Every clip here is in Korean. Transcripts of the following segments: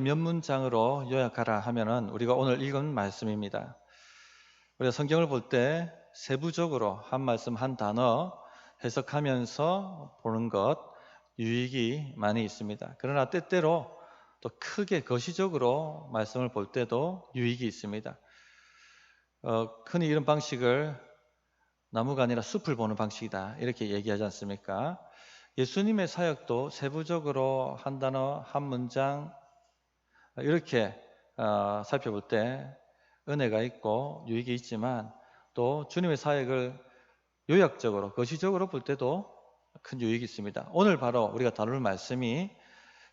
몇 문장으로 요약하라 하면은 우리가 오늘 읽은 말씀입니다. 우리가 성경을 볼 때 세부적으로 한 말씀 한 단어 해석하면서 보는 것 유익이 많이 있습니다. 그러나 때때로 또 크게 거시적으로 말씀을 볼 때도 유익이 있습니다. 흔히 이런 방식을 나무가 아니라 숲을 보는 방식이다 이렇게 얘기하지 않습니까? 예수님의 사역도 세부적으로 한 단어 한 문장 이렇게 살펴볼 때 은혜가 있고 유익이 있지만 또 주님의 사역을 요약적으로 거시적으로 볼 때도 큰 유익이 있습니다. 오늘 바로 우리가 다룰 말씀이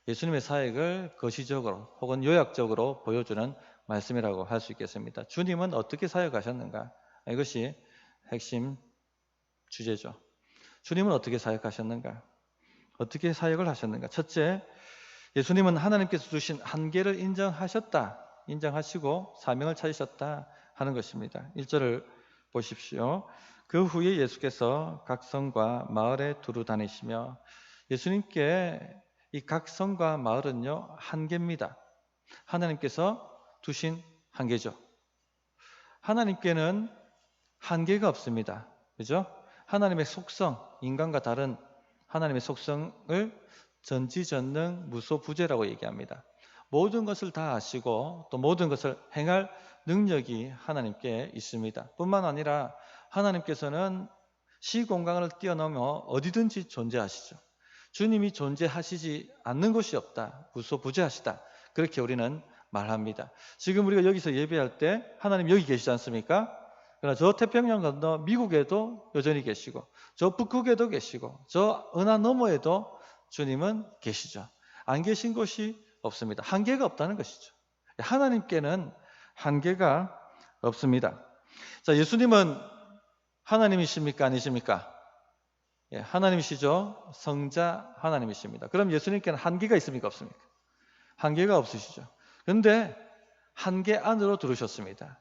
예수님의 사역을 거시적으로 혹은 요약적으로 보여주는 말씀이라고 할 수 있겠습니다. 주님은 어떻게 사역하셨는가? 이것이 핵심 주제죠. 주님은 어떻게 사역하셨는가? 어떻게 사역을 하셨는가? 첫째, 예수님은 하나님께서 주신 한계를 인정하시고 사명을 찾으셨다 하는 것입니다. 1절을 보십시오. 그 후에 예수께서 각 성과 마을에 두루 다니시며, 예수님께 이 각 성과 마을은요 한계입니다. 하나님께서 두신 한계죠. 하나님께는 한계가 없습니다. 그죠? 하나님의 속성, 인간과 다른 하나님의 속성을 전지전능 무소부재라고 얘기합니다. 모든 것을 다 아시고 또 모든 것을 행할 능력이 하나님께 있습니다. 뿐만 아니라 하나님께서는 시공간을 뛰어넘어 어디든지 존재하시죠. 주님이 존재하시지 않는 곳이 없다. 무소부재하시다. 그렇게 우리는 말합니다. 지금 우리가 여기서 예배할 때 하나님 여기 계시지 않습니까? 그러나 저 태평양 건너 미국에도 여전히 계시고 저 북극에도 계시고 저 은하 너머에도 주님은 계시죠. 안 계신 곳이 없습니다. 한계가 없다는 것이죠. 하나님께는 한계가 없습니다. 자, 예수님은 하나님이십니까? 아니십니까? 예, 하나님이시죠. 성자 하나님이십니다. 그럼 예수님께는 한계가 있습니까? 없습니까? 한계가 없으시죠. 그런데 한계 안으로 들으셨습니다.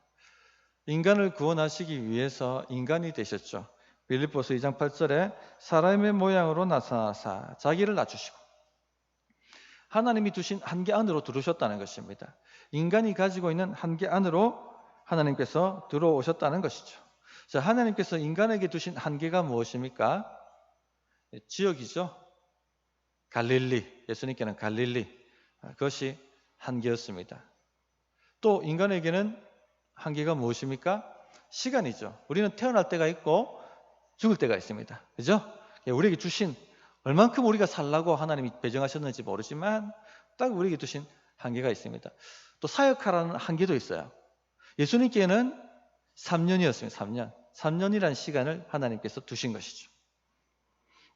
인간을 구원하시기 위해서 인간이 되셨죠. 빌립보서 2장 8절에 사람의 모양으로 나타나사 자기를 낮추시고 하나님이 두신 한계 안으로 들어오셨다는 것입니다. 인간이 가지고 있는 한계 안으로 하나님께서 들어오셨다는 것이죠. 자, 하나님께서 인간에게 두신 한계가 무엇입니까? 지역이죠. 갈릴리, 예수님께는 갈릴리, 그것이 한계였습니다. 또 인간에게는 한계가 무엇입니까? 시간이죠. 우리는 태어날 때가 있고 죽을 때가 있습니다. 그죠? 우리에게 주신 얼만큼 우리가 살라고 하나님이 배정하셨는지 모르지만 딱 우리에게 두신 한계가 있습니다. 또 사역하라는 한계도 있어요. 예수님께는 3년이었습니다. 3년. 3년이라는 시간을 하나님께서 두신 것이죠.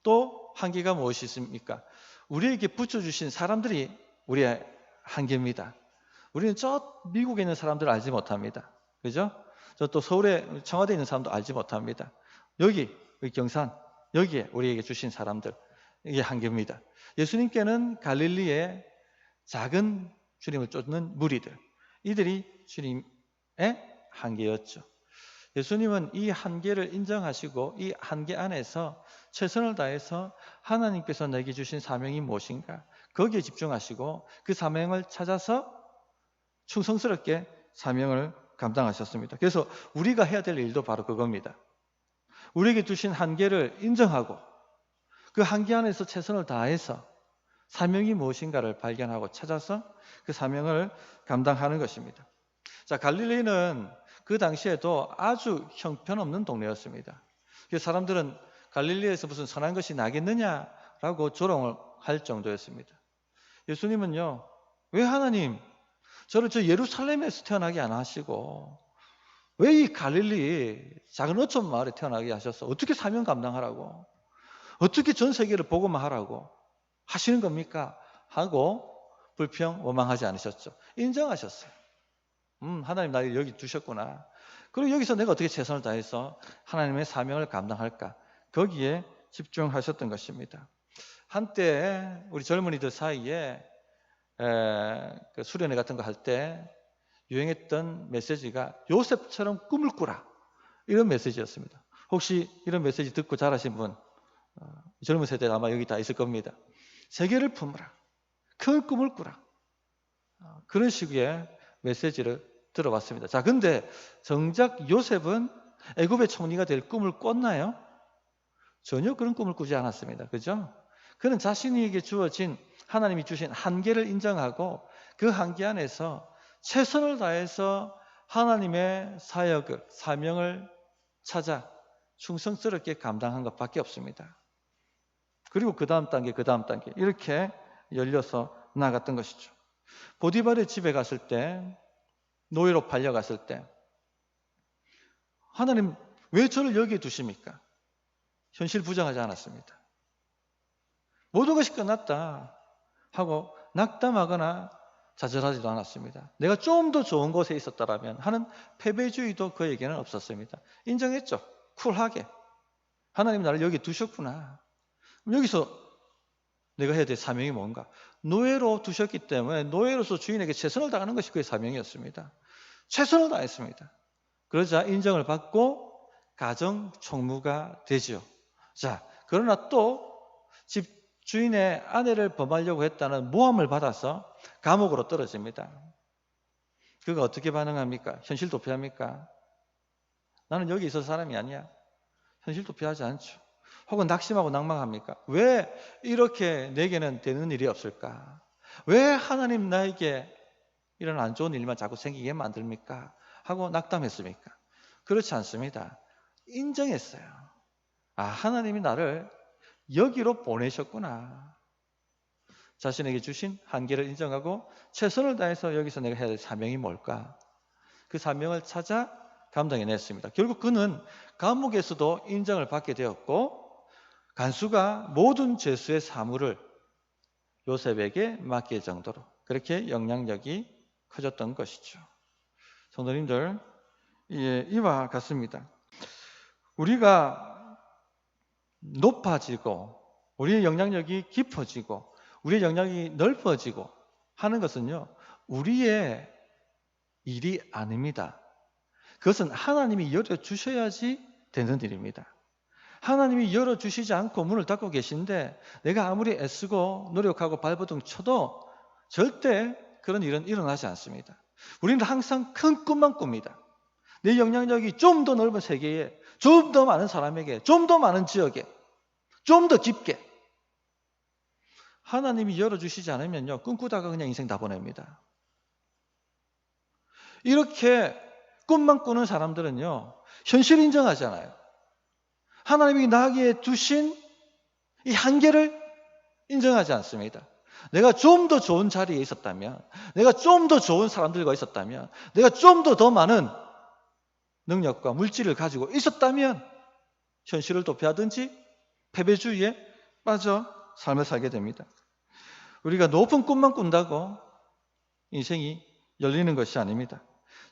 또 한계가 무엇이 있습니까? 우리에게 붙여주신 사람들이 우리의 한계입니다. 우리는 저 미국에 있는 사람들을 알지 못합니다. 그죠? 저 또 서울에 청와대에 있는 사람도 알지 못합니다. 여기 경산, 여기에 우리에게 주신 사람들, 이게 한계입니다. 예수님께는 갈릴리의 작은 주님을 쫓는 무리들, 이들이 주님의 한계였죠. 예수님은 이 한계를 인정하시고 이 한계 안에서 최선을 다해서 하나님께서 내게 주신 사명이 무엇인가 거기에 집중하시고 그 사명을 찾아서 충성스럽게 사명을 감당하셨습니다. 그래서 우리가 해야 될 일도 바로 그겁니다. 우리에게 주신 한계를 인정하고 그 한계 안에서 최선을 다해서 사명이 무엇인가를 발견하고 찾아서 그 사명을 감당하는 것입니다. 자, 갈릴리는 그 당시에도 아주 형편없는 동네였습니다. 그래서 사람들은 갈릴리에서 무슨 선한 것이 나겠느냐라고 조롱을 할 정도였습니다. 예수님은요, 왜 하나님 저를 저 예루살렘에서 태어나게 안 하시고 왜 이 갈릴리 작은 어촌 마을에 태어나게 하셨어? 어떻게 사명 감당하라고? 어떻게 전 세계를 복음화 하라고 하시는 겁니까? 하고 불평, 원망하지 않으셨죠. 인정하셨어요. 하나님 나를 여기 두셨구나. 그리고 여기서 내가 어떻게 최선을 다해서 하나님의 사명을 감당할까? 거기에 집중하셨던 것입니다. 한때 우리 젊은이들 사이에 그 수련회 같은 거 할 때 유행했던 메시지가 요셉처럼 꿈을 꾸라, 이런 메시지였습니다. 혹시 이런 메시지 듣고 자라신 분, 젊은 세대 아마 여기 다 있을 겁니다. 세계를 품으라, 큰 꿈을 꾸라, 그런 식의 메시지를 들어봤습니다. 자, 근데 정작 요셉은 애굽의 총리가 될 꿈을 꿨나요? 전혀 그런 꿈을 꾸지 않았습니다. 그죠? 그는 자신에게 주어진 하나님이 주신 한계를 인정하고 그 한계 안에서 최선을 다해서 하나님의 사역을, 사명을 찾아 충성스럽게 감당한 것밖에 없습니다. 그리고 그 다음 단계 이렇게 열려서 나갔던 것이죠. 보디발의 집에 갔을 때, 노예로 팔려갔을 때 하나님 왜 저를 여기에 두십니까? 현실 부정하지 않았습니다. 모든 것이 끝났다 하고 낙담하거나 좌절하지도 않았습니다. 내가 좀 더 좋은 곳에 있었다라면 하는 패배주의도 그에게는 없었습니다. 인정했죠. 쿨하게. 하나님 나를 여기 두셨구나. 여기서 내가 해야 될 사명이 뭔가? 노예로 두셨기 때문에 노예로서 주인에게 최선을 다하는 것이 그의 사명이었습니다. 최선을 다했습니다. 그러자 인정을 받고 가정 총무가 되죠. 자, 그러나 또 집 주인의 아내를 범하려고 했다는 모함을 받아서 감옥으로 떨어집니다. 그가 어떻게 반응합니까? 현실 도피합니까? 나는 여기 있을 사람이 아니야. 현실 도피하지 않죠. 혹은 낙심하고 낭망합니까? 왜 이렇게 내게는 되는 일이 없을까? 왜 하나님 나에게 이런 안 좋은 일만 자꾸 생기게 만듭니까? 하고 낙담했습니까? 그렇지 않습니다. 인정했어요. 아, 하나님이 나를 여기로 보내셨구나. 자신에게 주신 한계를 인정하고 최선을 다해서 여기서 내가 해야 될 사명이 뭘까? 그 사명을 찾아 감당해냈습니다. 결국 그는 감옥에서도 인정을 받게 되었고 간수가 모든 죄수의 사물을 요셉에게 맡길 정도로 그렇게 영향력이 커졌던 것이죠. 성도님들, 이와 같습니다. 우리가 높아지고 우리의 영향력이 깊어지고 우리의 영향이 넓어지고 하는 것은요, 우리의 일이 아닙니다. 그것은 하나님이 열어주셔야지 되는 일입니다. 하나님이 열어주시지 않고 문을 닫고 계신데 내가 아무리 애쓰고 노력하고 발버둥 쳐도 절대 그런 일은 일어나지 않습니다. 우리는 항상 큰 꿈만 꿉니다. 내 영향력이 좀 더 넓은 세계에, 좀 더 많은 사람에게, 좀 더 많은 지역에, 좀 더 깊게. 하나님이 열어주시지 않으면요, 꿈꾸다가 그냥 인생 다 보냅니다. 이렇게 꿈만 꾸는 사람들은요, 현실 인정하잖아요. 하나님이 나에게 두신 이 한계를 인정하지 않습니다. 내가 좀 더 좋은 자리에 있었다면, 내가 좀 더 좋은 사람들과 있었다면, 내가 좀 더 많은 능력과 물질을 가지고 있었다면 현실을 도피하든지 패배주의에 빠져 삶을 살게 됩니다. 우리가 높은 꿈만 꾼다고 인생이 열리는 것이 아닙니다.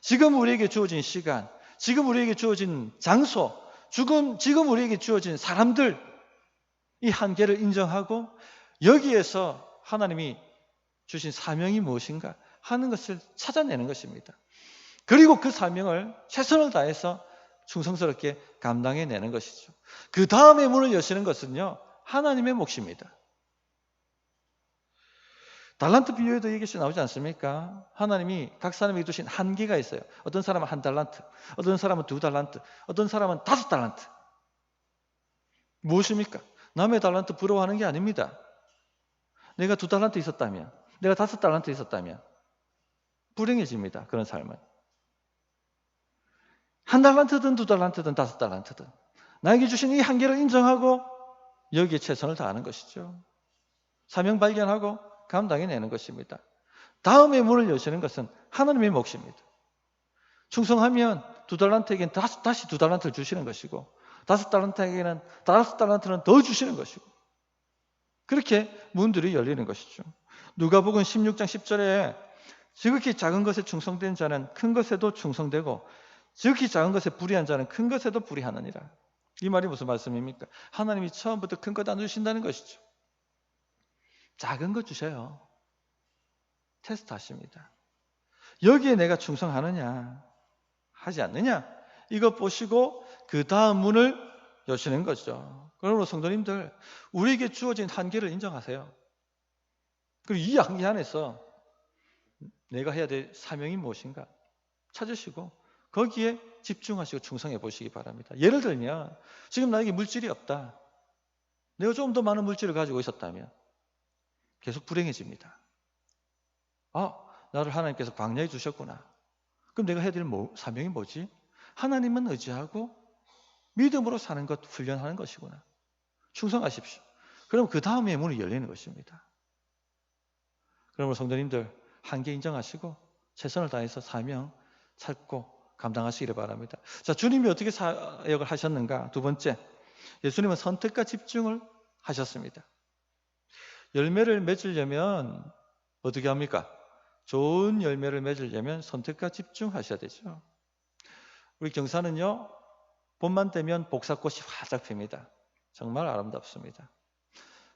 지금 우리에게 주어진 시간, 지금 우리에게 주어진 장소, 지금 우리에게 주어진 사람들, 이 한계를 인정하고 여기에서 하나님이 주신 사명이 무엇인가 하는 것을 찾아내는 것입니다. 그리고 그 사명을 최선을 다해서 충성스럽게 감당해내는 것이죠. 그 다음에 문을 여시는 것은요, 하나님의 몫입니다. 달란트 비유에도 이것이 나오지 않습니까? 하나님이 각 사람에게 주신 한계가 있어요. 어떤 사람은 1달란트, 어떤 사람은 2달란트, 어떤 사람은 5달란트. 무엇입니까? 남의 달란트 부러워하는 게 아닙니다. 내가 2달란트 있었다면, 내가 5달란트 있었다면 불행해집니다. 그런 삶은. 1달란트든 2달란트든 5달란트든 나에게 주신 이 한계를 인정하고 여기에 최선을 다하는 것이죠. 사명 발견하고 감당해내는 것입니다. 다음에 문을 여시는 것은 하나님의 몫입니다. 충성하면 2달란트에게는 다시 2달란트를 주시는 것이고 5달란트에게는 5달란트는 더 주시는 것이고 그렇게 문들이 열리는 것이죠. 누가복음 16장 10절에 지극히 작은 것에 충성된 자는 큰 것에도 충성되고 지극히 작은 것에 불의한 자는 큰 것에도 불의하느니라. 이 말이 무슨 말씀입니까? 하나님이 처음부터 큰 것 안 주신다는 것이죠. 작은 것 주셔요. 테스트하십니다. 여기에 내가 충성하느냐 하지 않느냐 이것 보시고 그 다음 문을 여시는 거죠. 그러므로 성도님들, 우리에게 주어진 한계를 인정하세요. 그리고 이 한계 안에서 내가 해야 될 사명이 무엇인가 찾으시고 거기에 집중하시고 충성해 보시기 바랍니다. 예를 들면 지금 나에게 물질이 없다. 내가 좀 더 많은 물질을 가지고 있었다면 계속 불행해집니다. 나를 하나님께서 광야에 두셨구나. 그럼 내가 해야 될 사명이 뭐지? 하나님은 의지하고 믿음으로 사는 것 훈련하는 것이구나. 충성하십시오. 그럼 그 다음에 문이 열리는 것입니다. 그러므로 성도님들 한계 인정하시고 최선을 다해서 사명 찾고 감당하시기를 바랍니다. 자, 주님이 어떻게 사역을 하셨는가? 두 번째, 예수님은 선택과 집중을 하셨습니다. 열매를 맺으려면 어떻게 합니까? 좋은 열매를 맺으려면 선택과 집중하셔야 되죠. 우리 경사는요, 봄만 되면 복사꽃이 활짝 핍니다. 정말 아름답습니다.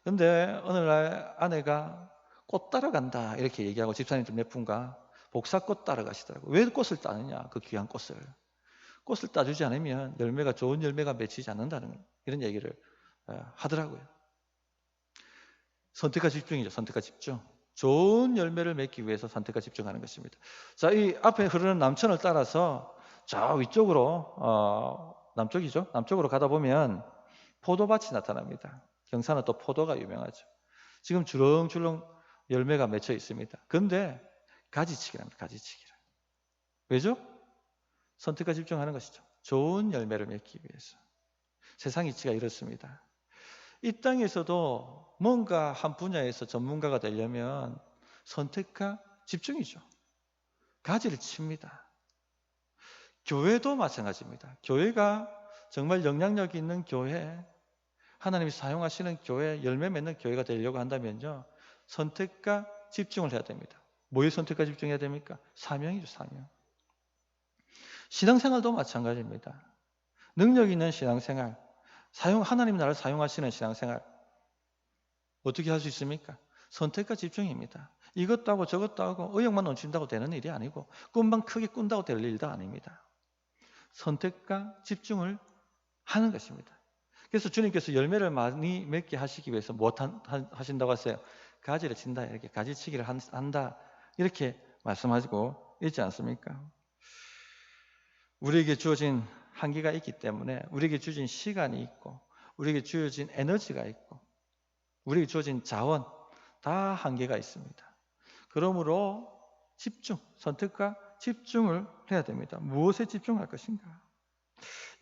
그런데 어느 날 아내가 꽃 따라간다 이렇게 얘기하고 집사님들 몇 분과 복사꽃 따라가시더라고요. 왜 꽃을 따느냐? 그 귀한 꽃을. 꽃을 따주지 않으면 좋은 열매가 맺히지 않는다는 이런 얘기를 하더라고요. 선택과 집중이죠. 선택과 집중. 좋은 열매를 맺기 위해서 선택과 집중하는 것입니다. 자, 이 앞에 흐르는 남천을 따라서 저 위쪽으로 남쪽이죠. 남쪽으로 가다 보면 포도밭이 나타납니다. 경사는 또 포도가 유명하죠. 지금 주렁주렁 열매가 맺혀 있습니다. 그런데 가지치기랍니다. 가지치기를. 왜죠? 선택과 집중하는 것이죠. 좋은 열매를 맺기 위해서. 세상 이치가 이렇습니다. 이 땅에서도 뭔가 한 분야에서 전문가가 되려면 선택과 집중이죠. 가지를 칩니다. 교회도 마찬가지입니다. 교회가 정말 영향력 있는 교회, 하나님이 사용하시는 교회, 열매 맺는 교회가 되려고 한다면요, 선택과 집중을 해야 됩니다. 뭐에 선택과 집중해야 됩니까? 사명이죠, 사명. 신앙생활도 마찬가지입니다. 능력 있는 신앙생활, 하나님이 나를 사용하시는 신앙생활, 어떻게 할 수 있습니까? 선택과 집중입니다. 이것도 하고 저것도 하고 의욕만 넘친다고 되는 일이 아니고 꿈만 크게 꾼다고 될 일도 아닙니다. 선택과 집중을 하는 것입니다. 그래서 주님께서 열매를 많이 맺게 하시기 위해서 무엇 하신다고 하세요? 가지를 친다, 이렇게 가지치기를 한다, 이렇게 말씀하시고 있지 않습니까? 우리에게 주어진 한계가 있기 때문에 우리에게 주어진 시간이 있고 우리에게 주어진 에너지가 있고 우리에게 주어진 자원 다 한계가 있습니다. 그러므로 선택과 집중을 해야 됩니다. 무엇에 집중할 것인가?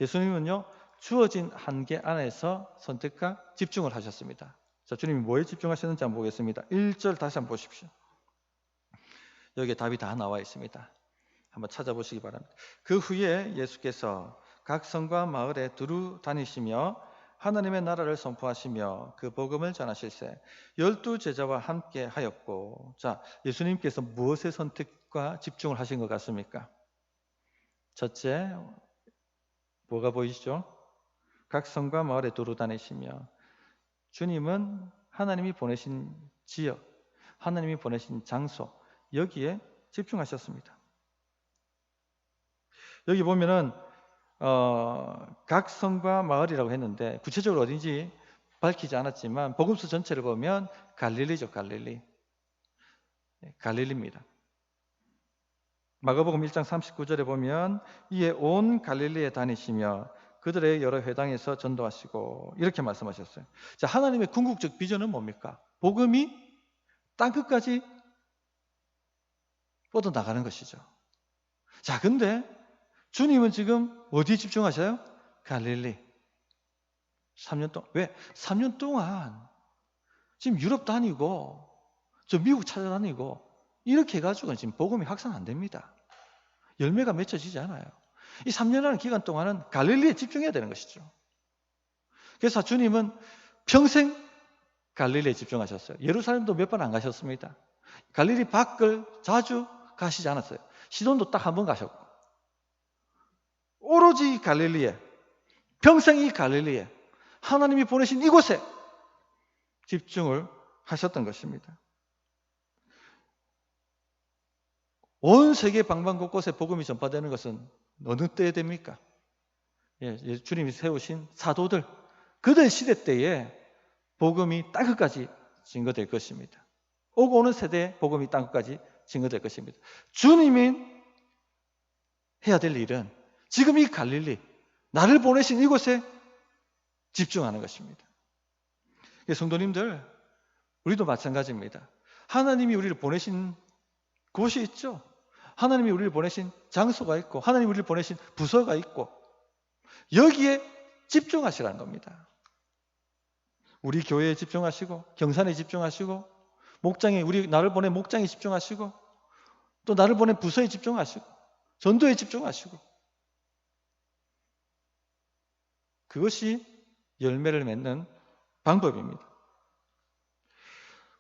예수님은요, 주어진 한계 안에서 선택과 집중을 하셨습니다. 자, 주님이 뭐에 집중하셨는지 한번 보겠습니다. 1절 다시 한번 보십시오. 여기에 답이 다 나와 있습니다. 한번 찾아보시기 바랍니다. 그 후에 예수께서 각 성과 마을에 두루 다니시며 하나님의 나라를 선포하시며 그 복음을 전하실세 12제자와 함께 하였고, 자, 예수님께서 무엇에 선택과 집중을 하신 것 같습니까? 첫째, 뭐가 보이시죠? 각 성과 마을에 두루 다니시며, 주님은 하나님이 보내신 지역, 하나님이 보내신 장소, 여기에 집중하셨습니다. 여기 보면은 각 성과 마을이라고 했는데 구체적으로 어딘지 밝히지 않았지만 복음서 전체를 보면 갈릴리죠. 갈릴리입니다. 마가복음 1장 39절에 보면 이에 온 갈릴리에 다니시며 그들의 여러 회당에서 전도하시고 이렇게 말씀하셨어요. 자, 하나님의 궁극적 비전은 뭡니까? 복음이 땅끝까지 뻗어나가는 것이죠. 자, 근데 주님은 지금 어디에 집중하셔요? 갈릴리. 3년 동안. 왜? 3년 동안 지금 유럽 다니고 저 미국 찾아다니고 이렇게 해가지고는 지금 복음이 확산 안 됩니다. 열매가 맺혀지지 않아요. 이 3년이라는 기간 동안은 갈릴리에 집중해야 되는 것이죠. 그래서 주님은 평생 갈릴리에 집중하셨어요. 예루살렘도 몇 번 안 가셨습니다. 갈릴리 밖을 자주 가시지 않았어요. 시돈도 딱 한 번 가셨고 오로지 갈릴리에, 평생 이 갈릴리에 하나님이 보내신 이곳에 집중을 하셨던 것입니다. 온 세계 방방 곳곳에 복음이 전파되는 것은 어느 때에 됩니까? 주님이 세우신 사도들, 그들 시대 때에 복음이 땅끝까지 증거될 것입니다. 오고 오는 세대에 복음이 땅끝까지 증거될 것입니다. 주님이 해야 될 일은 지금 이 갈릴리, 나를 보내신 이곳에 집중하는 것입니다. 성도님들, 우리도 마찬가지입니다. 하나님이 우리를 보내신 곳이 있죠. 하나님이 우리를 보내신 장소가 있고, 하나님이 우리를 보내신 부서가 있고, 여기에 집중하시라는 겁니다. 우리 교회에 집중하시고, 경산에 집중하시고, 목장에, 나를 보낸 목장에 집중하시고, 또 나를 보낸 부서에 집중하시고, 전도에 집중하시고, 그것이 열매를 맺는 방법입니다.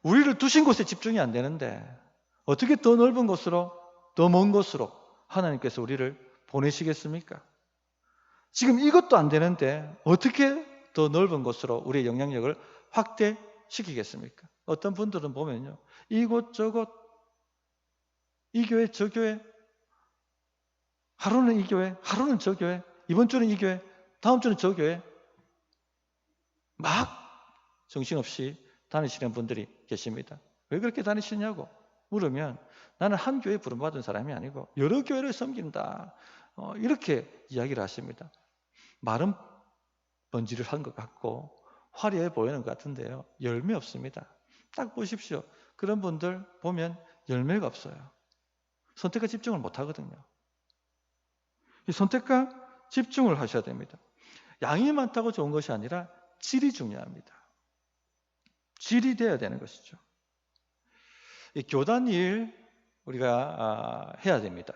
우리를 두신 곳에 집중이 안 되는데 어떻게 더 넓은 곳으로, 더 먼 곳으로 하나님께서 우리를 보내시겠습니까? 지금 이것도 안 되는데 어떻게 더 넓은 곳으로 우리의 영향력을 확대시키겠습니까? 어떤 분들은 보면요, 이곳저곳, 이 교회 저 교회, 하루는 이 교회, 하루는 저 교회, 이번 주는 이 교회, 다음 주는 저 교회, 막 정신없이 다니시는 분들이 계십니다. 왜 그렇게 다니시냐고 물으면 나는 한 교회에 부름받은 사람이 아니고 여러 교회를 섬긴다, 이렇게 이야기를 하십니다. 말은 번지를 한 것 같고 화려해 보이는 것 같은데요, 열매 없습니다. 딱 보십시오. 그런 분들 보면 열매가 없어요. 선택과 집중을 못 하거든요. 이 선택과 집중을 하셔야 됩니다. 양이 많다고 좋은 것이 아니라 질이 중요합니다. 질이 되어야 되는 것이죠. 이 교단 일 우리가 해야 됩니다.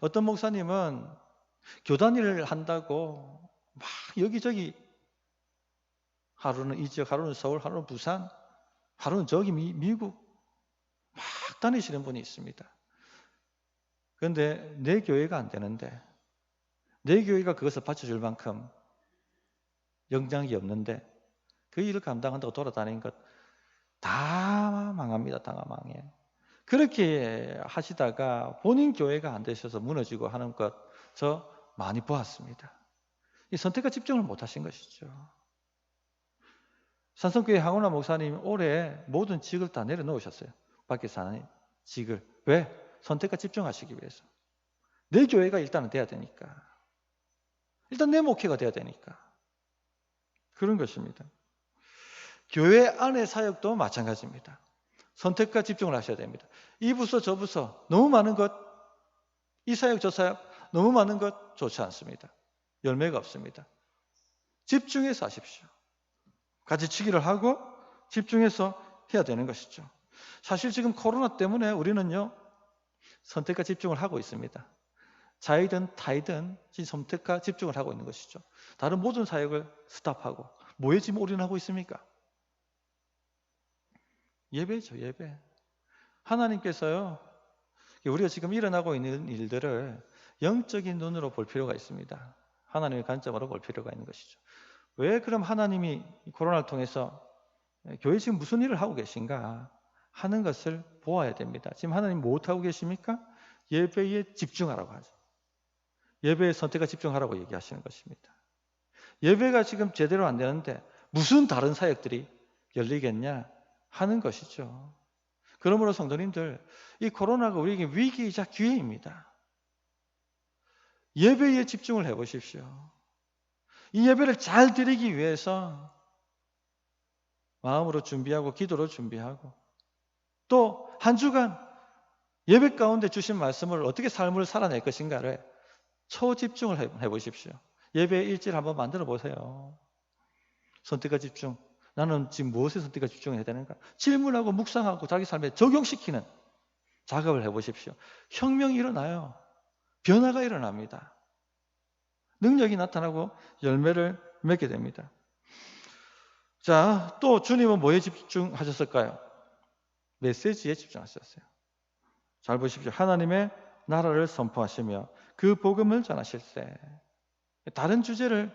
어떤 목사님은 교단 일을 한다고 막 여기저기, 하루는 이 지역, 하루는 서울, 하루는 부산, 하루는 저기 미국 막 다니시는 분이 있습니다. 그런데 내 교회가 안 되는데, 내 교회가 그것을 받쳐줄 만큼 영향이 없는데 그 일을 감당한다고 돌아다니는 것 다 망합니다. 다 망해. 그렇게 하시다가 본인 교회가 안 되셔서 무너지고 하는 것 저 많이 보았습니다. 이 선택과 집중을 못 하신 것이죠. 산성교회 황운하 목사님 올해 모든 직을 다 내려놓으셨어요. 밖에 사는 직을. 왜? 선택과 집중하시기 위해서. 내 교회가 일단은 돼야 되니까. 일단 내 목회가 돼야 되니까. 그런 것입니다. 교회 안의 사역도 마찬가지입니다. 선택과 집중을 하셔야 됩니다. 이 부서 저 부서 너무 많은 것, 이 사역 저 사역 너무 많은 것 좋지 않습니다. 열매가 없습니다. 집중해서 하십시오. 가지치기를 하고 집중해서 해야 되는 것이죠. 사실 지금 코로나 때문에 우리는요, 선택과 집중을 하고 있습니다. 자이든 타이든 선택과 집중을 하고 있는 것이죠. 다른 모든 사역을 스탑하고 뭐에 지금 올인하고 있습니까? 예배죠, 예배. 하나님께서요, 우리가 지금 일어나고 있는 일들을 영적인 눈으로 볼 필요가 있습니다. 하나님의 관점으로 볼 필요가 있는 것이죠. 왜 그럼 하나님이 코로나를 통해서 교회 지금 무슨 일을 하고 계신가 하는 것을 보아야 됩니다. 지금 하나님 무엇하고 계십니까? 예배에 집중하라고 하죠. 예배에 선택과 집중하라고 얘기하시는 것입니다. 예배가 지금 제대로 안 되는데 무슨 다른 사역들이 열리겠냐 하는 것이죠. 그러므로 성도님들, 이 코로나가 우리에게 위기이자 기회입니다. 예배에 집중을 해보십시오. 이 예배를 잘 드리기 위해서 마음으로 준비하고 기도로 준비하고 또 한 주간 예배 가운데 주신 말씀을 어떻게 삶을 살아낼 것인가를 초집중을 해보십시오. 예배 일지를 한번 만들어 보세요. 선택과 집중. 나는 지금 무엇에 선택과 집중해야 되는가? 질문하고 묵상하고 자기 삶에 적용시키는 작업을 해보십시오. 혁명이 일어나요. 변화가 일어납니다. 능력이 나타나고 열매를 맺게 됩니다. 자, 또 주님은 뭐에 집중하셨을까요? 메시지에 집중하셨어요. 잘 보십시오. 하나님의 나라를 선포하시며 그 복음을 전하실 때 다른 주제를,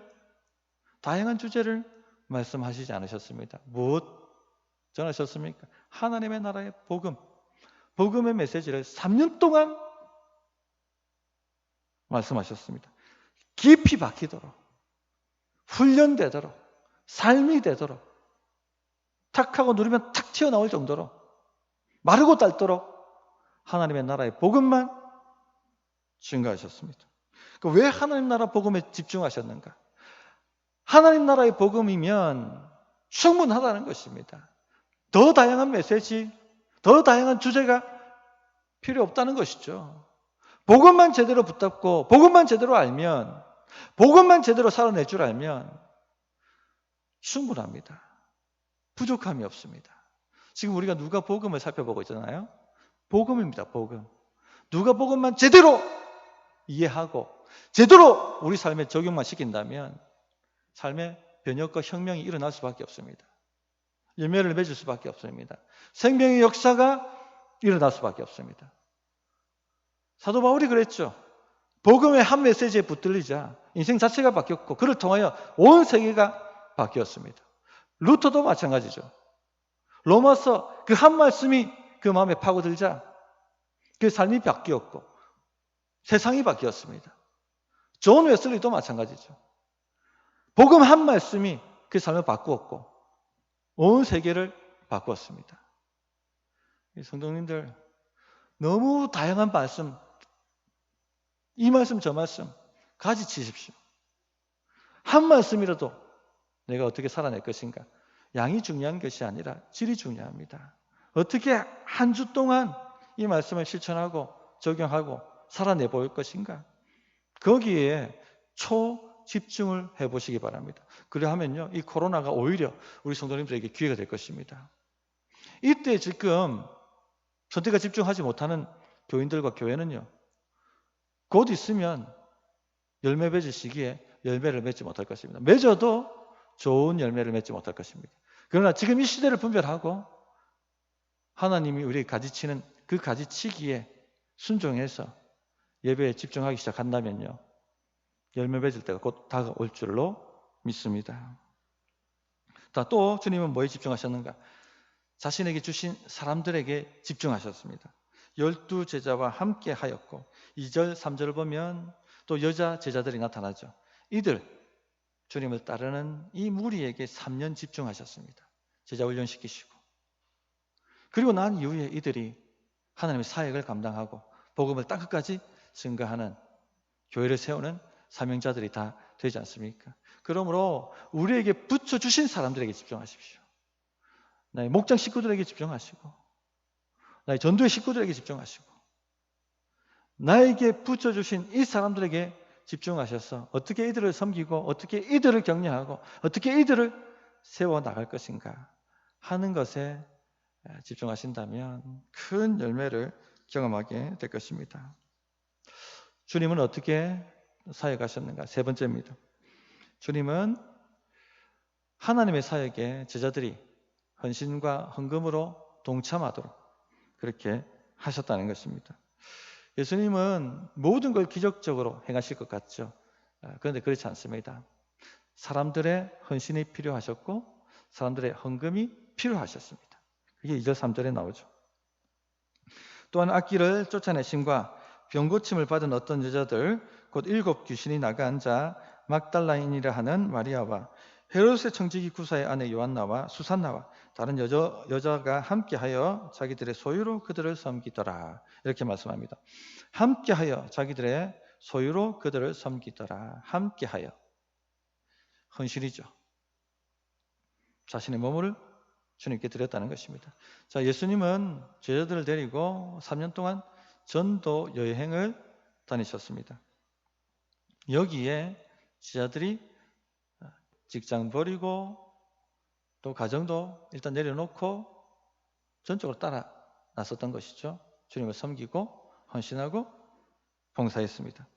다양한 주제를 말씀하시지 않으셨습니다. 무엇 전하셨습니까? 하나님의 나라의 복음, 복음의 메시지를 3년 동안 말씀하셨습니다. 깊이 박히도록, 훈련되도록, 삶이 되도록, 탁 하고 누르면 탁 튀어나올 정도로, 마르고 닳도록 하나님의 나라의 복음만 증거하셨습니다. 왜 하나님 나라 복음에 집중하셨는가? 하나님 나라의 복음이면 충분하다는 것입니다. 더 다양한 메시지, 더 다양한 주제가 필요 없다는 것이죠. 복음만 제대로 붙잡고 복음만 제대로 알면, 복음만 제대로 살아낼 줄 알면 충분합니다. 부족함이 없습니다. 지금 우리가 누가 복음을 살펴보고 있잖아요. 복음입니다. 복음. 누가 복음만 제대로 이해하고 제대로 우리 삶에 적용만 시킨다면 삶의 변혁과 혁명이 일어날 수밖에 없습니다. 열매를 맺을 수밖에 없습니다. 생명의 역사가 일어날 수밖에 없습니다. 사도 바울이 그랬죠. 복음의 한 메시지에 붙들리자 인생 자체가 바뀌었고 그를 통하여 온 세계가 바뀌었습니다. 루터도 마찬가지죠. 로마서 그 한 말씀이 그 마음에 파고들자 그 삶이 바뀌었고 세상이 바뀌었습니다. 존 웨슬리도 마찬가지죠. 복음 한 말씀이 그 삶을 바꾸었고 온 세계를 바꾸었습니다. 성도님들, 너무 다양한 말씀, 이 말씀 저 말씀 가지치십시오. 한 말씀이라도 내가 어떻게 살아낼 것인가? 양이 중요한 것이 아니라 질이 중요합니다. 어떻게 한 주 동안 이 말씀을 실천하고 적용하고 살아내 볼 것인가? 거기에 초집중을 해보시기 바랍니다. 그래야면요, 이 코로나가 오히려 우리 성도님들에게 기회가 될 것입니다. 이때 지금 선택에 집중하지 못하는 교인들과 교회는요, 곧 있으면 열매 맺을 시기에 열매를 맺지 못할 것입니다. 맺어도 좋은 열매를 맺지 못할 것입니다. 그러나 지금 이 시대를 분별하고 하나님이 우리에게 가지치는 그 가지치기에 순종해서 예배에 집중하기 시작한다면요, 열매 맺을 때가 곧 다가올 줄로 믿습니다. 또 주님은 뭐에 집중하셨는가? 자신에게 주신 사람들에게 집중하셨습니다. 12 제자와 함께 하였고 2절, 3절을 보면 또 여자 제자들이 나타나죠. 이들, 주님을 따르는 이 무리에게 3년 집중하셨습니다. 제자 훈련시키시고. 그리고 난 이후에 이들이 하나님의 사역을 감당하고 복음을 땅끝까지 증거하는 교회를 세우는 사명자들이 다 되지 않습니까? 그러므로 우리에게 붙여주신 사람들에게 집중하십시오. 나의 목장 식구들에게 집중하시고 나의 전도의 식구들에게 집중하시고 나에게 붙여주신 이 사람들에게 집중하셔서 어떻게 이들을 섬기고 어떻게 이들을 격려하고 어떻게 이들을 세워나갈 것인가 하는 것에 집중하신다면 큰 열매를 경험하게 될 것입니다. 주님은 어떻게 사역하셨는가? 세 번째입니다. 주님은 하나님의 사역에 제자들이 헌신과 헌금으로 동참하도록 그렇게 하셨다는 것입니다. 예수님은 모든 걸 기적적으로 행하실 것 같죠. 그런데 그렇지 않습니다. 사람들의 헌신이 필요하셨고 사람들의 헌금이 필요하셨습니다. 그게 2절 3절에 나오죠. 또한 악기를 쫓아내심과 병고침을 받은 어떤 여자들 곧 7 귀신이 나간 자 막달라인이라 하는 마리아와 헤롯의 청지기 구사의 아내 요한나와 수산나와 다른 여자가 함께하여 자기들의 소유로 그들을 섬기더라. 이렇게 말씀합니다. 함께하여 자기들의 소유로 그들을 섬기더라. 함께하여. 헌신이죠. 자신의 몸을 주님께 드렸다는 것입니다. 자, 예수님은 제자들을 데리고 3년 동안 전도 여행을 다니셨습니다. 여기에 제자들이 직장 버리고 또 가정도 일단 내려놓고 전적으로 따라 나섰던 것이죠. 주님을 섬기고 헌신하고 봉사했습니다.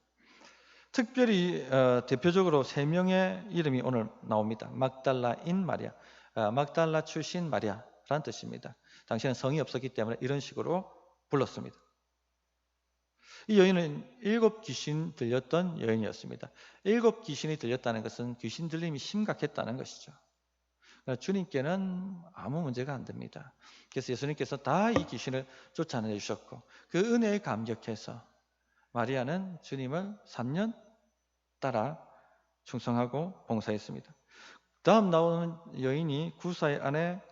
특별히 대표적으로 3명의 이름이 오늘 나옵니다. 막달라인 마리아, 막달라 출신 마리아라는 뜻입니다. 당시에는 성이 없었기 때문에 이런 식으로 불렀습니다. 이 여인은 7 귀신 들렸던 여인이었습니다. 7 귀신이 들렸다는 것은 귀신 들림이 심각했다는 것이죠. 주님께는 아무 문제가 안 됩니다. 그래서 예수님께서 다 이 귀신을 쫓아내주셨고 그 은혜에 감격해서 마리아는 주님을 3년 따라 충성하고 봉사했습니다. 다음 나오는 여인이 구사의 아내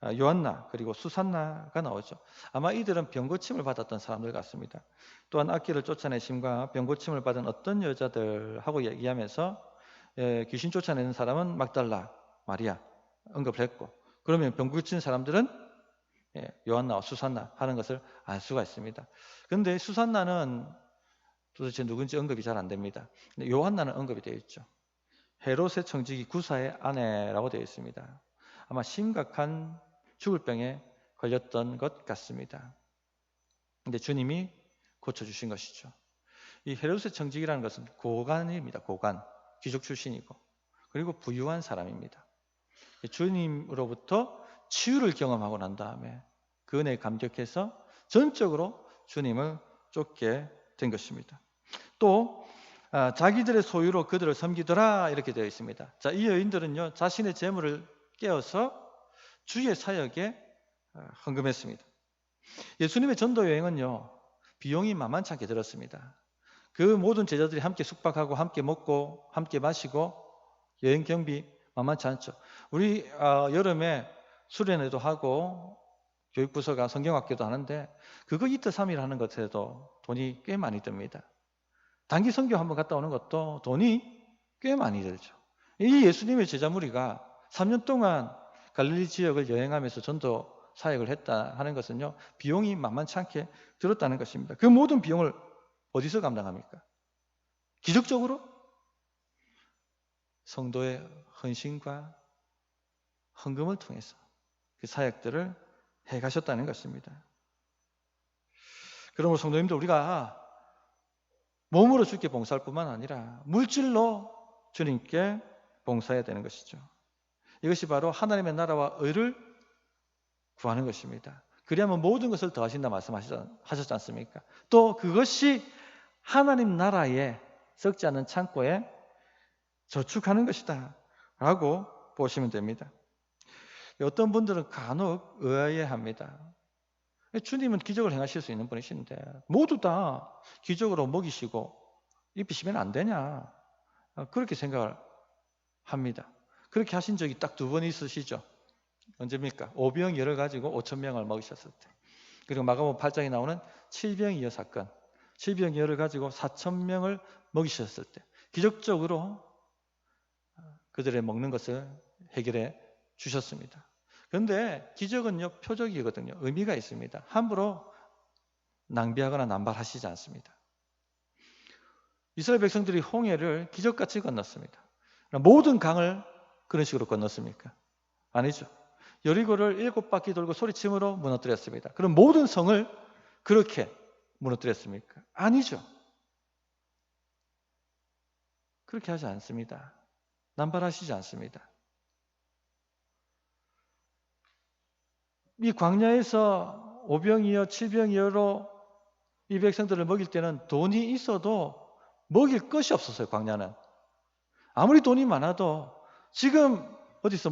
요한나 그리고 수산나가 나오죠. 아마 이들은 병고침을 받았던 사람들 같습니다. 또한 악귀를 쫓아내심과 병고침을 받은 어떤 여자들하고 얘기하면서 귀신 쫓아내는 사람은 막달라 마리아 언급을 했고, 그러면 병 고친 사람들은 요한나와 수산나 하는 것을 알 수가 있습니다. 그런데 수산나는 도대체 누군지 언급이 잘 안 됩니다. 근데 요한나는 언급이 되어 있죠. 헤롯의 청지기 구사의 아내라고 되어 있습니다. 아마 심각한 죽을 병에 걸렸던 것 같습니다. 근데 주님이 고쳐주신 것이죠. 이 헤롯의 청지기라는 것은 고관입니다. 고관, 귀족 출신이고, 그리고 부유한 사람입니다. 주님으로부터 치유를 경험하고 난 다음에 그 은혜에 감격해서 전적으로 주님을 쫓게 된 것입니다. 또 자기들의 소유로 그들을 섬기더라 이렇게 되어 있습니다. 자, 이 여인들은요, 자신의 재물을 깨어서 주의 사역에 헌금했습니다. 예수님의 전도 여행은요, 비용이 만만치 않게 들었습니다. 그 모든 제자들이 함께 숙박하고 함께 먹고 함께 마시고 여행 경비 만만치 않죠. 우리 여름에 수련회도 하고 교육부서가 성경학교도 하는데 그거 이틀 3일 하는 것에도 돈이 꽤 많이 듭니다. 단기 선교 한번 갔다 오는 것도 돈이 꽤 많이 들죠. 이 예수님의 제자 무리가 3년 동안 갈릴리 지역을 여행하면서 전도 사역을 했다 하는 것은요, 비용이 만만치 않게 들었다는 것입니다. 그 모든 비용을 어디서 감당합니까? 기적적으로 성도의 헌신과 헌금을 통해서 그 사역들을 해가셨다는 것입니다. 그러므로 성도님들, 우리가 몸으로 주께 봉사할 뿐만 아니라 물질로 주님께 봉사해야 되는 것이죠. 이것이 바로 하나님의 나라와 의를 구하는 것입니다. 그리하면 모든 것을 더하신다 말씀하셨지 않습니까? 또 그것이 하나님 나라에 썩지 않는 창고에 저축하는 것이다 라고 보시면 됩니다. 어떤 분들은 간혹 의아해합니다. 주님은 기적을 행하실 수 있는 분이신데 모두 다 기적으로 먹이시고 입히시면 안 되냐, 그렇게 생각을 합니다. 그렇게 하신 적이 딱 2번 있으시죠. 언제입니까? 오병이어를 가지고 5,000명을 먹이셨을 때, 그리고 마가복음 8장에 나오는 칠병이어 사건, 칠병이어를 가지고 4,000명을 먹이셨을 때 기적적으로 그들의 먹는 것을 해결해 주셨습니다. 그런데 기적은요, 표적이거든요. 의미가 있습니다. 함부로 낭비하거나 남발하시지 않습니다. 이스라엘 백성들이 홍해를 기적같이 건넜습니다. 모든 강을 그런 식으로 건넜습니까? 아니죠. 여리고를 7바퀴 돌고 소리침으로 무너뜨렸습니다. 그럼 모든 성을 그렇게 무너뜨렸습니까? 아니죠. 그렇게 하지 않습니다. 남발하시지 않습니다. 이 광야에서 5병이어 7병이어로 이 백성들을 먹일 때는 돈이 있어도 먹일 것이 없었어요. 광야는 아무리 돈이 많아도 지금 어디서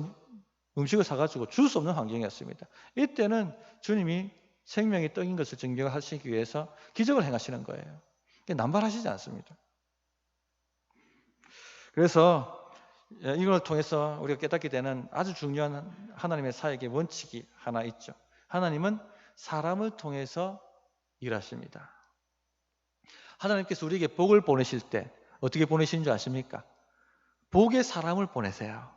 음식을 사가지고 줄 수 없는 환경이었습니다. 이때는 주님이 생명의 떡인 것을 증명하시기 위해서 기적을 행하시는 거예요. 남발하시지 않습니다. 그래서 이걸 통해서 우리가 깨닫게 되는 아주 중요한 하나님의 사역의 원칙이 하나 있죠. 하나님은 사람을 통해서 일하십니다. 하나님께서 우리에게 복을 보내실 때 어떻게 보내시는 줄 아십니까? 복의 사람을 보내세요.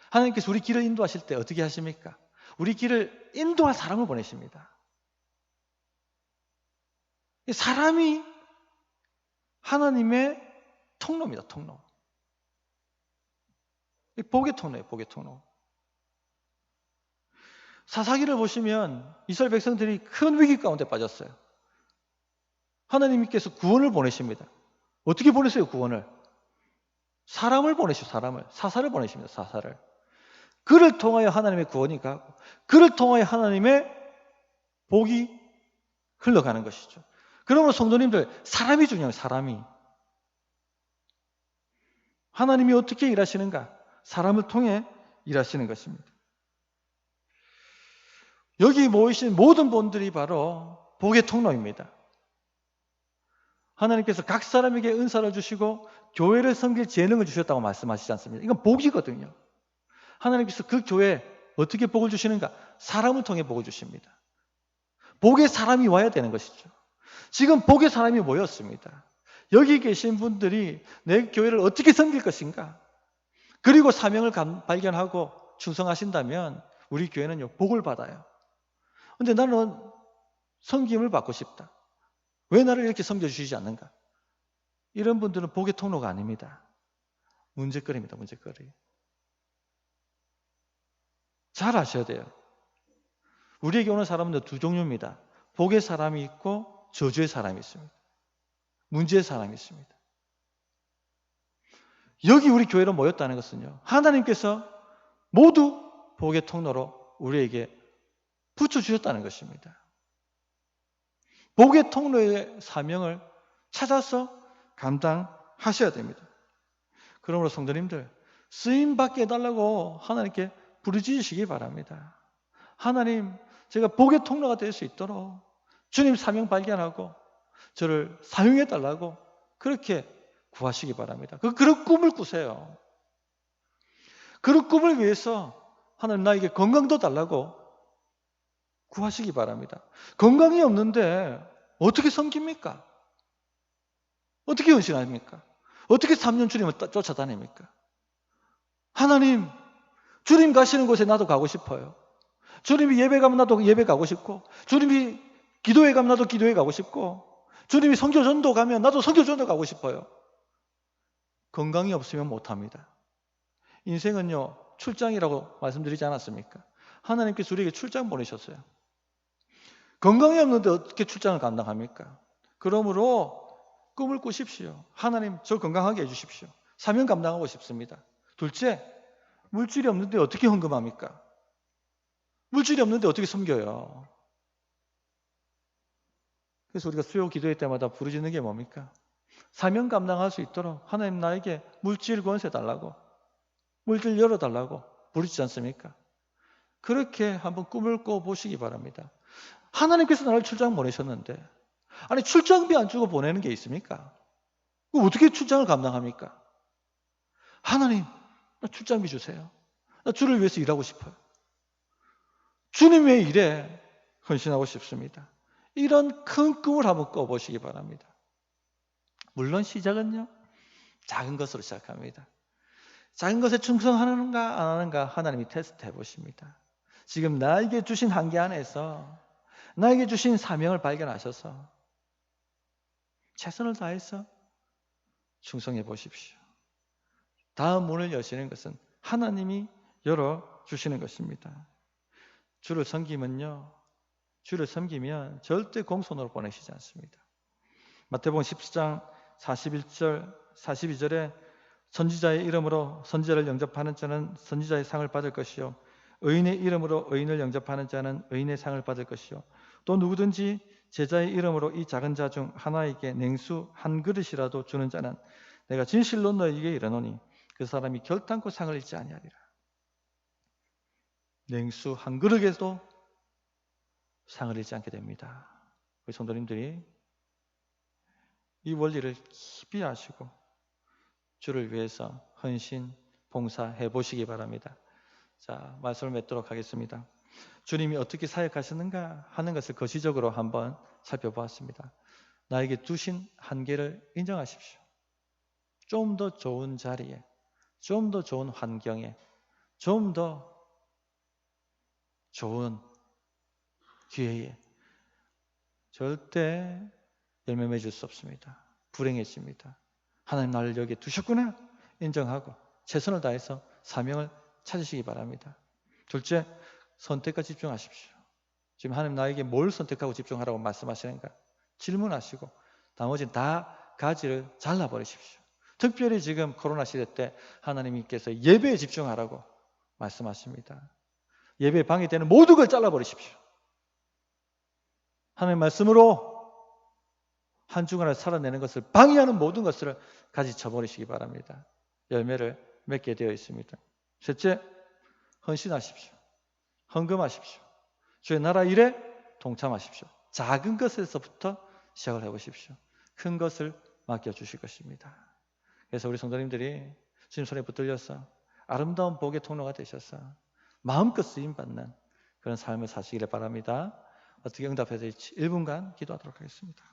하나님께서 우리 길을 인도하실 때 어떻게 하십니까? 우리 길을 인도할 사람을 보내십니다. 사람이 하나님의 통로입니다. 통로. 복의 통로예요. 복의 통로. 사사기를 보시면 이스라엘 백성들이 큰 위기 가운데 빠졌어요. 하나님께서 구원을 보내십니다. 어떻게 보내세요? 구원을? 사람을 보내시오. 사람을. 사사를 보내십니다. 사사를. 그를 통하여 하나님의 구원이 가고 그를 통하여 하나님의 복이 흘러가는 것이죠. 그러므로 성도님들, 사람이 중요해요. 사람이. 하나님이 어떻게 일하시는가? 사람을 통해 일하시는 것입니다. 여기 모이신 모든 분들이 바로 복의 통로입니다. 하나님께서 각 사람에게 은사를 주시고 교회를 섬길 재능을 주셨다고 말씀하시지 않습니까? 이건 복이거든요. 하나님께서 그 교회 어떻게 복을 주시는가? 사람을 통해 복을 주십니다. 복의 사람이 와야 되는 것이죠. 지금 복의 사람이 모였습니다. 여기 계신 분들이 내 교회를 어떻게 섬길 것인가? 그리고 사명을 발견하고 충성하신다면 우리 교회는요, 복을 받아요. 근데 나는 섬김을 받고 싶다. 왜 나를 이렇게 섬겨주시지 않는가? 이런 분들은 복의 통로가 아닙니다. 문제거리입니다, 문제거리. 잘 아셔야 돼요. 우리에게 오는 사람은 두 종류입니다. 복의 사람이 있고 저주의 사람이 있습니다. 문제의 사람이 있습니다. 여기 우리 교회로 모였다는 것은요, 하나님께서 모두 복의 통로로 우리에게 붙여주셨다는 것입니다. 복의 통로의 사명을 찾아서 감당하셔야 됩니다. 그러므로 성도님들, 쓰임받게 해달라고 하나님께 부르짖으시기 바랍니다. 하나님, 제가 복의 통로가 될 수 있도록 주님 사명 발견하고 저를 사용해달라고 그렇게 구하시기 바랍니다. 그런 꿈을 꾸세요. 그런 꿈을 위해서 하나님 나에게 건강도 달라고 구하시기 바랍니다. 건강이 없는데 어떻게 섬깁니까? 어떻게 헌신합니까? 어떻게 3년 주님을 쫓아다닙니까? 하나님, 주님 가시는 곳에 나도 가고 싶어요. 주님이 예배 가면 나도 예배 가고 싶고, 주님이 기도회 가면 나도 기도회 가고 싶고, 주님이 선교전도 가면 나도 선교전도 가고 싶어요. 건강이 없으면 못합니다. 인생은요, 출장이라고 말씀드리지 않았습니까? 하나님께서 우리에게 출장 보내셨어요. 건강이 없는데 어떻게 출장을 감당합니까? 그러므로 꿈을 꾸십시오. 하나님, 저 건강하게 해주십시오. 사명 감당하고 싶습니다. 둘째, 물질이 없는데 어떻게 헌금합니까? 물질이 없는데 어떻게 섬겨요? 그래서 우리가 수요 기도회 때마다 부르짖는 게 뭡니까? 사명 감당할 수 있도록 하나님 나에게 물질 권세 달라고, 물질 열어달라고 부르짖지 않습니까? 그렇게 한번 꿈을 꿔보시기 바랍니다. 하나님께서 나를 출장 보내셨는데, 아니 출장비 안 주고 보내는 게 있습니까? 어떻게 출장을 감당합니까? 하나님, 나 출장비 주세요. 나 주를 위해서 일하고 싶어요. 주님의 일에 헌신하고 싶습니다. 이런 큰 꿈을 한번 꿔보시기 바랍니다. 물론 시작은요, 작은 것으로 시작합니다. 작은 것에 충성하는가 안 하는가 하나님이 테스트해 보십니다. 지금 나에게 주신 한계 안에서 나에게 주신 사명을 발견하셔서 최선을 다해서 충성해 보십시오. 다음 문을 여시는 것은 하나님이 열어주시는 것입니다. 주를 섬기면 절대 공손으로 보내시지 않습니다. 마태복음 14장 41절, 42절에 선지자의 이름으로 선지자를 영접하는 자는 선지자의 상을 받을 것이요, 의인의 이름으로 의인을 영접하는 자는 의인의 상을 받을 것이요, 또 누구든지 제자의 이름으로 이 작은 자 중 하나에게 냉수 한 그릇이라도 주는 자는 내가 진실로 너희에게 이르노니 그 사람이 결단코 상을 잃지 아니하리라. 냉수 한 그릇에도 상을 잃지 않게 됩니다. 우리 성도님들이 이 원리를 깊이 아시고 주를 위해서 헌신, 봉사해 보시기 바랍니다. 자, 말씀을 맺도록 하겠습니다. 주님이 어떻게 사역하시는가 하는 것을 거시적으로 한번 살펴보았습니다. 나에게 주신 한계를 인정하십시오. 좀 더 좋은 자리에, 좀 더 좋은 환경에, 좀 더 좋은 기회에 절대 열매 맺을 수 없습니다. 불행해집니다. 하나님 나를 여기에 두셨구나 인정하고 최선을 다해서 사명을 찾으시기 바랍니다. 둘째, 선택과 집중하십시오. 지금 하나님 나에게 뭘 선택하고 집중하라고 말씀하시는가? 질문하시고 나머지는 다 가지를 잘라버리십시오. 특별히 지금 코로나 시대 때 하나님께서 예배에 집중하라고 말씀하십니다. 예배에 방해되는 모든 걸 잘라버리십시오. 하나님 말씀으로 한 주간을 살아내는 것을 방해하는 모든 것을 가지쳐버리시기 바랍니다. 열매를 맺게 되어 있습니다. 셋째, 헌신하십시오. 헌금하십시오. 주의 나라 일에 동참하십시오. 작은 것에서부터 시작을 해보십시오. 큰 것을 맡겨주실 것입니다. 그래서 우리 성도님들이 주님 손에 붙들려서 아름다운 복의 통로가 되셔서 마음껏 쓰임 받는 그런 삶을 사시기를 바랍니다. 어떻게 응답해야 될지 1분간 기도하도록 하겠습니다.